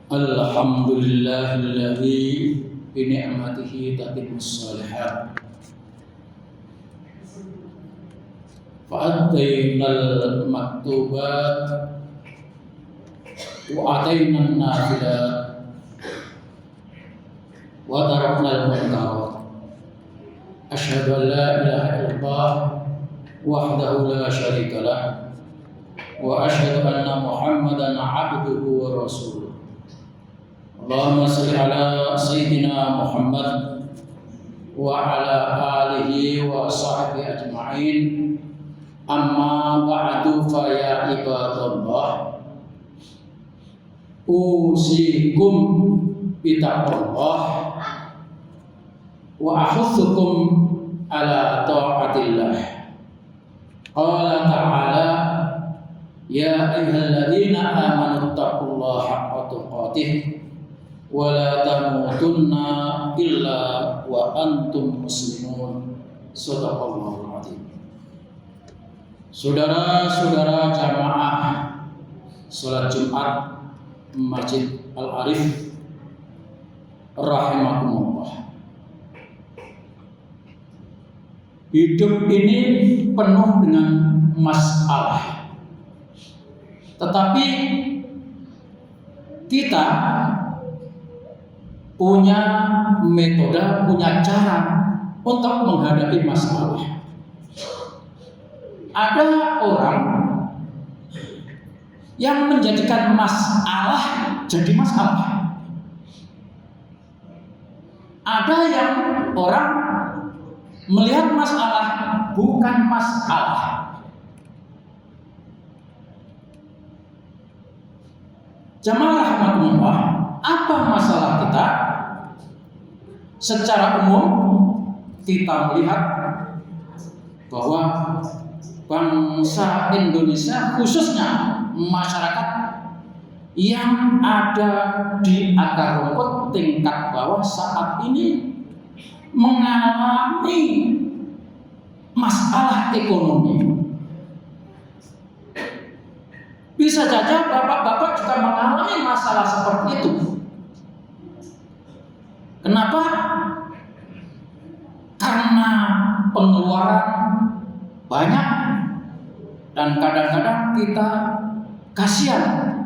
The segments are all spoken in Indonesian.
Alhamdulillahilladzi bi ni'matihi tatimmus shalihat. Fa'atainal maktubat wa atainan nafilat wa taraknal munkarat. Asyhadu an la ilaha illallah wahdahu la syarika lah wa asyhadu anna Muhammadan abduhu wa rasuluh. Allahumma shalli ala sayyidina Muhammad wa ala alihi wa sahbihi ajma'in. Amma ba'du fa ya ibadallah, usikum bitaqwallah wa ahutsukum ala ta'atillah. Qala ta'ala, ya ayyuhalladzina amanu taqullaha haqqa tuqatih wa la tamutunna illa wa antum muslimun. Shadaqallahul adzim. Saudara-saudara jamaah salat Jumat Masjid Al-Arif rahimakumullah. Hidup ini penuh dengan masalah. Tetapi kita punya metode, punya cara untuk menghadapi masalah. Ada orang yang menjadikan masalah jadi masalah. Ada yang orang melihat masalah bukan masalah. Jamaah rahmatullah, apa masalah kita? Secara umum kita melihat bahwa bangsa Indonesia, khususnya masyarakat yang ada di akar rumput tingkat bawah saat ini mengalami masalah ekonomi. Bisa saja bapak-bapak juga mengalami masalah seperti itu. Kenapa? Karena pengeluaran banyak dan kadang-kadang kita kasihan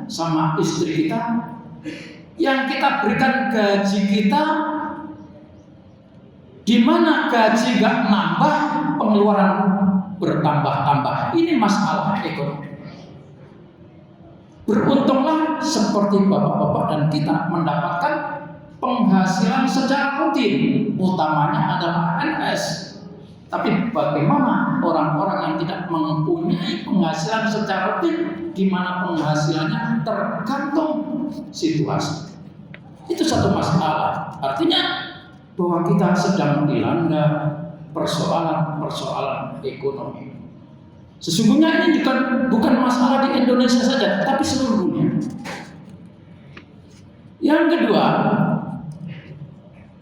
sama istri kita yang kita berikan gaji kita, di mana gaji gak nambah, pengeluaran bertambah-tambah. Ini masalah ekonomi. Beruntunglah seperti bapak-bapak dan kita mendapatkan penghasilan secara rutin, utamanya adalah PNS. Tapi bagaimana orang-orang yang tidak mempunyai penghasilan secara rutin, di mana penghasilannya tergantung situasi? Itu satu masalah. Artinya bahwa kita sedang dilanda persoalan-persoalan ekonomi. Sesungguhnya ini bukan masalah di Indonesia saja, tapi seluruh dunia. Yang kedua,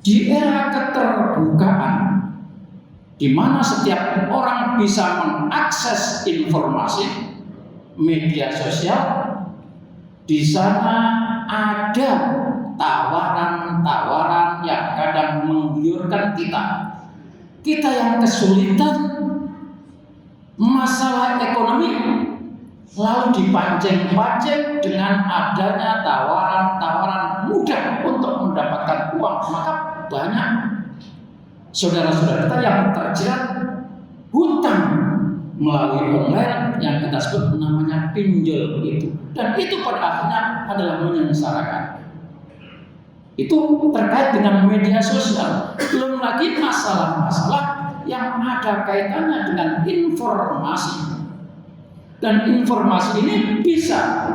di era keterbukaan, di mana setiap orang bisa mengakses informasi media sosial, di sana ada tawaran-tawaran yang kadang menggiurkan kita. Kita yang kesulitan masalah ekonomi, lalu dipancing-pancing dengan adanya tawaran-tawaran mudah untuk mendapatkan uang. Maka banyak saudara-saudara kita yang terjerat hutang melalui online yang kita sebut namanya pinjol itu. Dan itu pada akhirnya adalah menyengsarakan. Itu terkait dengan media sosial. Belum lagi masalah-masalah yang ada kaitannya dengan informasi. Dan informasi ini bisa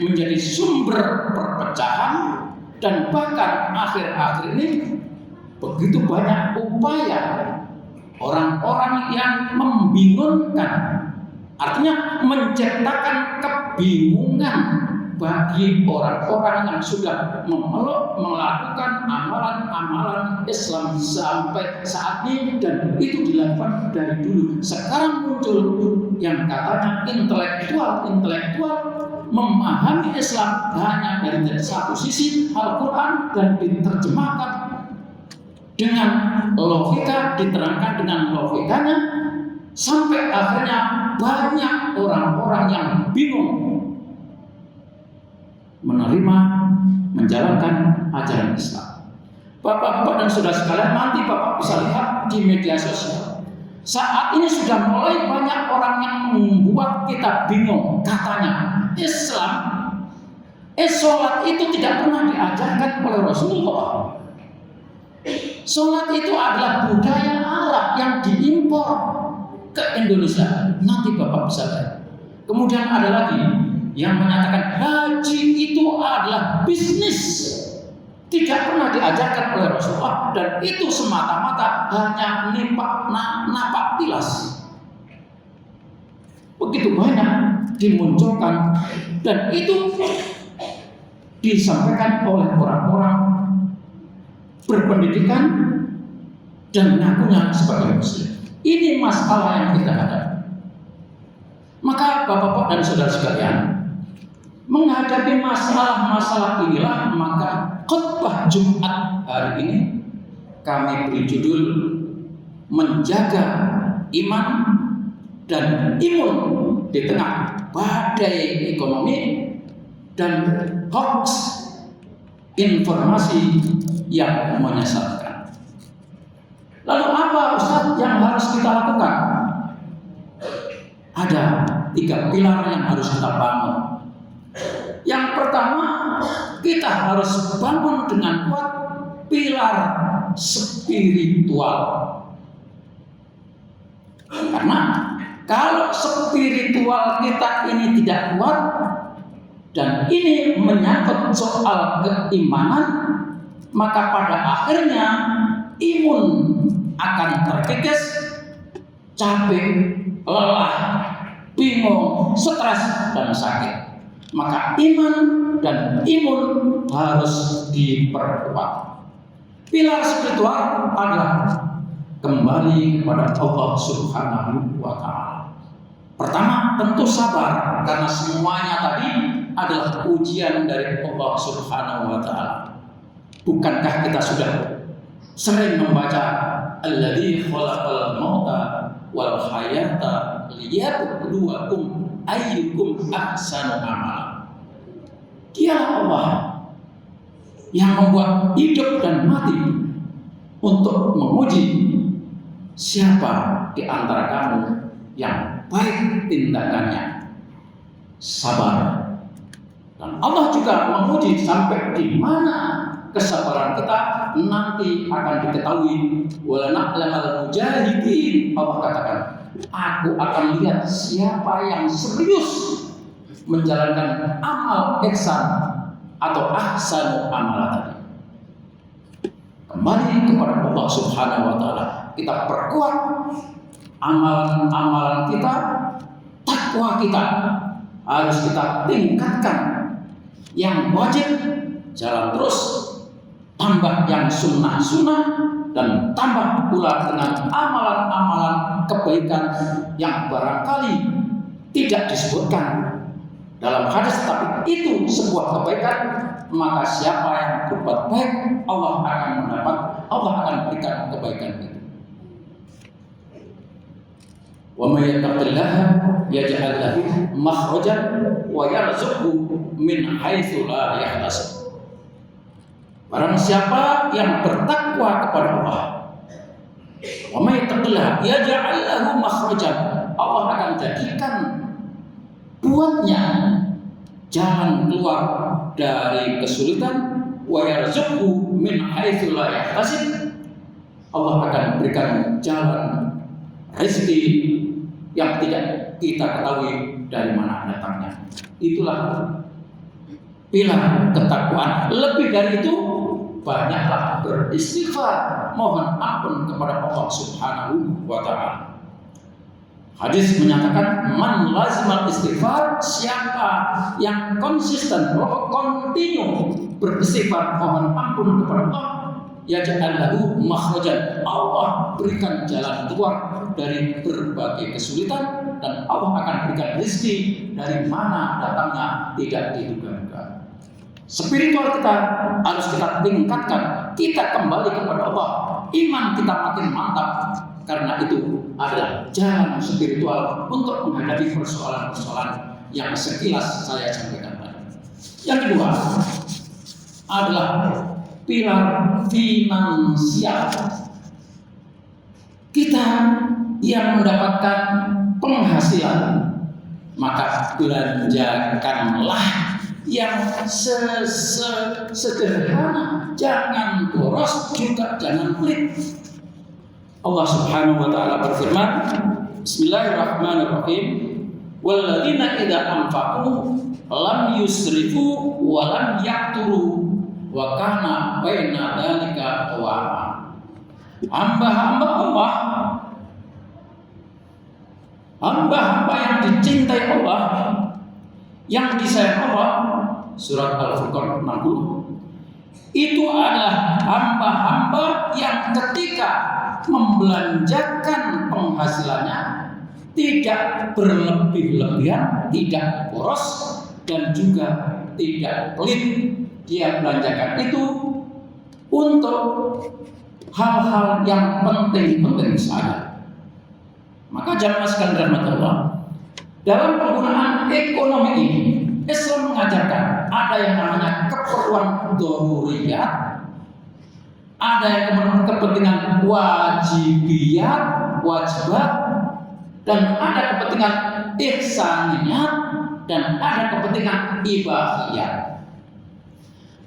menjadi sumber perpecahan, dan bahkan akhir-akhir ini begitu banyak upaya orang-orang yang membingungkan, artinya menciptakan kebingungan bagi orang-orang yang sudah memeluk melakukan amalan-amalan Islam sampai saat ini, dan itu dilakukan dari dulu. Sekarang muncul yang katanya intelektual memahami Islam hanya dari satu sisi Al-Quran dan diterjemahkan dengan logika, diterangkan dengan logikanya, sampai akhirnya banyak orang-orang yang bingung menerima, menjalankan ajaran Islam. Bapak-bapak dan saudara sekalian, nanti Bapak bisa lihat di media sosial. Saat ini sudah mulai banyak orang yang membuat kita bingung. Katanya Islam, sholat itu tidak pernah diajarkan oleh Rasulullah. Sholat itu adalah budaya Arab yang diimpor ke Indonesia. Nanti Bapak bisa lihat. Kemudian ada lagi yang menyatakan haji itu adalah bisnis, tidak pernah diajarkan oleh Rasulullah, dan itu semata-mata hanya napak tilas. Begitu banyak dimunculkan, dan itu disampaikan oleh orang-orang berpendidikan dan mengakunya sebagai muslim. Ini masalah yang kita hadapi. Maka Bapak-bapak dan saudara sekalian, menghadapi masalah-masalah inilah maka khutbah Jumat hari ini kami beri judul menjaga iman dan imun di tengah badai ekonomi dan hoax informasi yang menyesatkan. Lalu apa Ustaz yang harus kita lakukan? Ada 3 pilar yang harus kita bangun. Yang pertama, kita harus bangun dengan kuat pilar spiritual. Karena kalau spiritual kita ini tidak kuat dan ini menyangkut soal keimanan, maka pada akhirnya imun akan terkikis, capek, lelah, bingung, stres, dan sakit. Maka iman dan imun harus diperkuat. Pilar spiritual adalah kembali kepada Allah Subhanahu wa Ta'ala. Pertama, tentu sabar, karena semuanya tadi adalah ujian dari Allah Subhanahu wa Ta'ala. Bukankah kita sudah sering membaca alladzi khalaqal mauta wal hayata liyabluwakum ayyukum ahsanu amala. Dialah Allah yang membuat hidup dan mati untuk menguji siapa di antara kamu yang baik tindakannya. Sabar. Dan Allah juga menguji sampai di mana kesabaran kita nanti akan diketahui. Wala na'lamal mujahidin. Allah katakan, aku akan lihat siapa yang serius menjalankan amal ihsan atau ahsanu amal tadi. Kembali kepada Allah Subhanahu wa Ta'ala, kita perkuat amalan-amalan kita, takwa kita harus kita tingkatkan. Yang wajib jalan terus, tambah yang sunnah-sunnah, dan tambah pula dengan amalan-amalan kebaikan yang barangkali tidak disebutkan dalam hadis, tapi itu sebuah kebaikan. Maka siapa yang berbuat baik, Allah akan berikan kebaikan itu. Wa may yattaqillaha yaj'al lahu makhrajan wa yarzuqhu min haitsu la yahtasib. Barang siapa yang bertakwa kepada Allah, wa may yattaqillaha yaj'al lahu makhrajan, Allah akan jadikan buatnya jalan keluar dari kesulitan, wa yarzuqhu min haitsu la yahtasib. Allah akan berikan jalan rezeki yang tidak kita ketahui dari mana datangnya. Itulah pilar ketakwaan. Lebih dari itu, banyaklah beristighfar, mohon ampun kepada Allah Subhanahu wa Ta'ala. Hadis menyatakan, man lazimal istighfar, siapa yang konsisten, kontinu beristighfar, mohon ampun kepada Allah, yaj'al lahu makhrajan, Allah berikan jalan keluar dari berbagai kesulitan, dan Allah akan berikan rezeki dari mana datangnya tidak diduga-duga. Spiritual kita harus kita tingkatkan, kita kembali kepada Allah, iman kita makin mantap, karena itu adalah jalan spiritual untuk menghadapi persoalan-persoalan yang sekilas saya sampaikan tadi. Yang kedua adalah pilar finansial. Kita yang mendapatkan penghasilan, maka belanjakanlah yang sederhana, jangan boros juga jangan pelit. Allah Subhanahu wa taala berfirman, Bismillahirrahmanirrahim, walladzina idza anfaqu lam yusrifu wa lam yaqturu wa kana baina dzalika qawama. Hamba-hamba Allah, hamba-hamba yang dicintai Allah, yang disayang Allah, surat Al-Furqan 60, itu adalah hamba-hamba yang ketika membelanjakan penghasilannya tidak berlebih-lebihan, tidak boros, dan juga tidak pelit. Dia belanjakan itu untuk hal-hal yang penting-penting saja. Maka jamaah sekalian rahmat Allah, dalam penggunaan ekonomi ini, Islam mengajarkan ada yang namanya keperluan daruriyat, ada yang kemudian kepentingan wajibat, dan ada kepentingan ihsaniyat, dan ada kepentingan ibahiyat.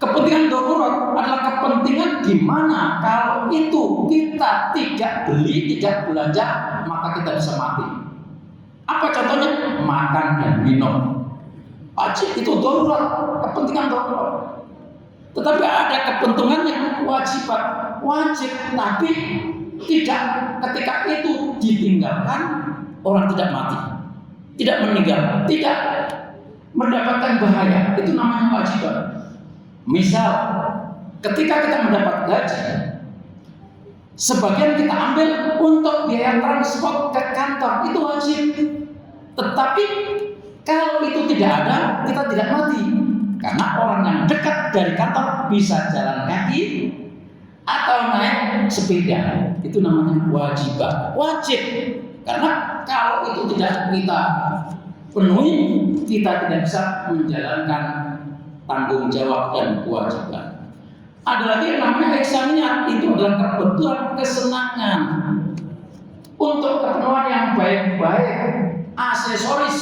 Kepentingan darurat adalah kepentingan di mana kalau itu kita tidak beli, tidak belanja, maka kita bisa mati. Apa contohnya? Makan dan minum. Wajib itu darurat, kepentingan darurat. Tetapi ada kepentingan yang wajib, tapi tidak ketika itu ditinggalkan, orang tidak mati, tidak meninggal, tidak mendapatkan bahaya. Itu namanya wajibat. Misal, ketika kita mendapat gaji, sebagian kita ambil untuk biaya transport ke kantor, itu wajib. Tetapi kalau itu tidak ada, kita tidak mati. Karena orang yang dekat dari kantor bisa jalan kaki atau naik sepeda. Itu namanya wajib. Karena kalau itu tidak kita penuhi, kita tidak bisa menjalankan tanggung jawab dan kewajiban. Ada lagi yang namanya ihsaniyat, itu adalah kebutuhan kesenangan untuk keperluan yang baik-baik, aksesoris.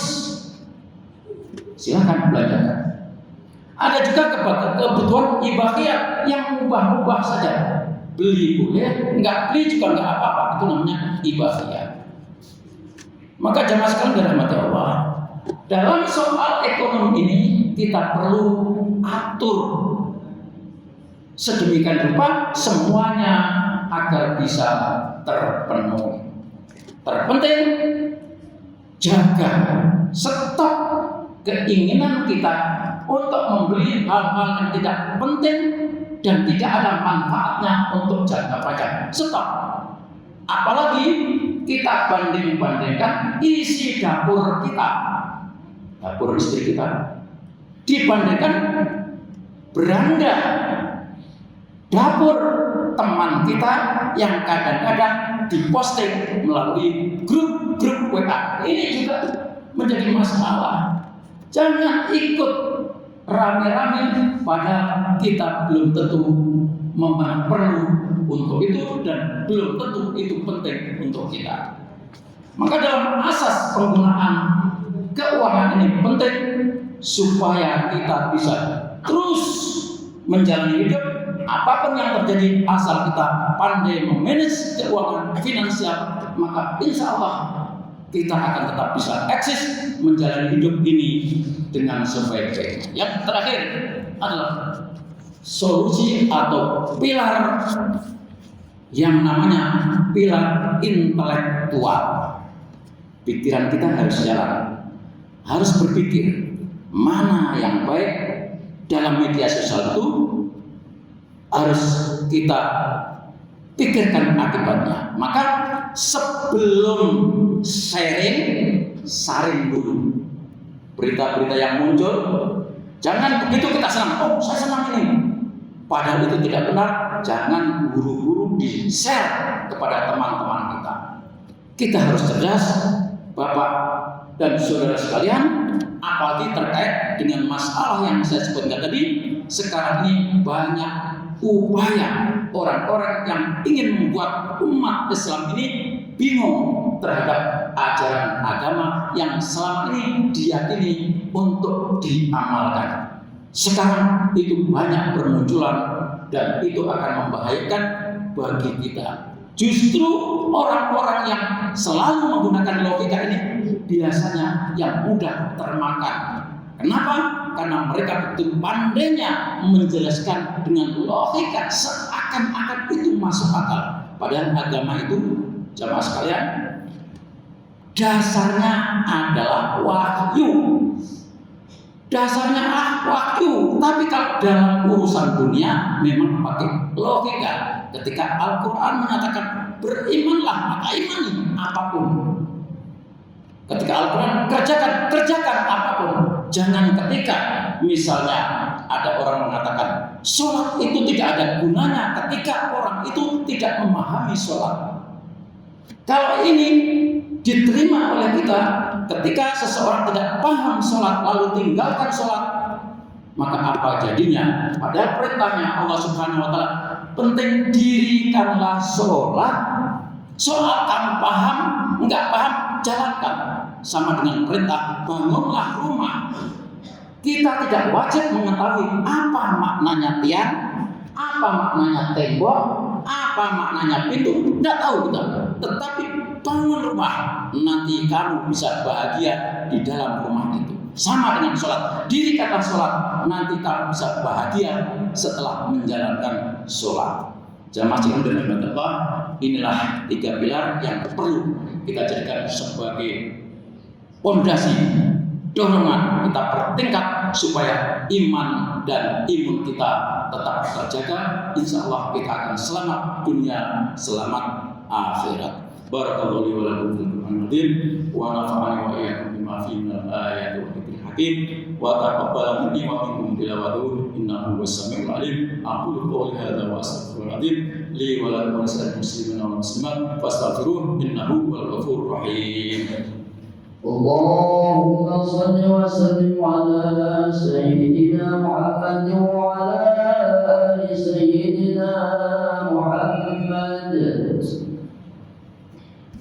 Silakan belanjakan. Ada juga kebutuhan ibahiyat yang ubah-ubah saja. Beli boleh, enggak beli juga enggak apa-apa. Itu namanya ibahiyat. Maka jamaah sekalian dirahmati Allah, dalam soal ekonomi ini kita perlu atur sedemikian rupa semuanya agar bisa terpenuhi. Terpenting jaga stok keinginan kita untuk membeli hal-hal yang tidak penting dan tidak ada manfaatnya untuk jangka panjang. Stop. Apalagi kita banding-bandingkan isi dapur kita, dapur istri kita, dibandingkan beranda dapur teman kita yang kadang-kadang diposting melalui grup WA. Ini juga menjadi masalah. Jangan ikut rame-rame padahal kita belum tentu perlu untuk itu dan belum tentu itu penting untuk kita. Maka dalam asas penggunaan keuangan ini penting supaya kita bisa terus menjalani hidup. Apapun yang terjadi, asal kita pandai memanage keuangan finansial, maka insya Allah kita akan tetap bisa eksis menjalani hidup ini dengan sebaik-baiknya. Yang terakhir adalah solusi atau pilar yang namanya pilar intelektual. Pikiran kita harus jalan, harus berpikir mana yang baik dalam media sosial itu, harus kita pikirkan akibatnya. Maka sebelum sharing saring dulu berita-berita yang muncul. Jangan begitu kita senang, oh saya senang ini, padahal itu tidak benar. Jangan buru-buru di-share kepada teman-teman kita. Kita harus cerdas, Bapak dan saudara sekalian, apalagi terkait dengan masalah yang saya sebutkan tadi. Sekarang ini banyak upaya orang-orang yang ingin membuat umat Islam ini bingung terhadap ajaran agama yang selama ini diyakini untuk diamalkan. Sekarang itu banyak bermunculan dan itu akan membahayakan bagi kita. Justru orang-orang yang selalu menggunakan logika ini biasanya yang mudah termakan. Kenapa? Karena mereka betul pandainya menjelaskan dengan logika seakan-akan itu masuk akal. Padahal agama itu, jamaah sekalian, dasarnya adalah wahyu. Dasarnya wahyu. Tapi kalau dalam urusan dunia memang pakai logika. Ketika Al-Quran mengatakan berimanlah, maka imani apapun. Ketika Al-Quran kerjakan apapun. Jangan ketika misalnya ada orang mengatakan sholat itu tidak ada gunanya ketika orang itu tidak memahami sholat. Kalau ini diterima oleh kita, ketika seseorang tidak paham sholat lalu tinggalkan sholat, maka apa jadinya? Pada perintahnya Allah Subhanahu Wa Taala, penting dirikanlah sholat. Soal kamu paham, enggak paham, jalankan. Sama dengan perintah bangunlah rumah. Kita tidak wajib mengetahui apa maknanya tiang, apa maknanya tembok, apa maknanya pintu, tidak tahu kita. Tetapi bangun rumah, nanti kamu bisa bahagia di dalam rumah itu. Sama dengan sholat, dirikanlah sholat, nanti kamu bisa bahagia setelah menjalankan sholat. Jamaah sekalian dan Allah, inilah 3 pilar yang perlu kita jadikan sebagai pondasi dorongan kita bertingkat supaya iman dan imun kita tetap terjaga. Insya Allah kita akan selamat dunia, selamat akhirat. Barakallahu li wa lakum fil Qur'anil azim wa nafa'ani wa iyyakum bima fihi minal ayati wa dzikril hakim wa taqabbal minni wa minkum tilawatahu innahu was-sami'ul 'alim. Aqulu qawli hadza wa astaghfirullahaladzim li wa lakum wa lisa'il muslimina wal muslimat fastaghfiruhu innahu huwal ghafurur rahim. اللهم صل وسلم على سيدنا محمد وعلى آل سيدنا محمد.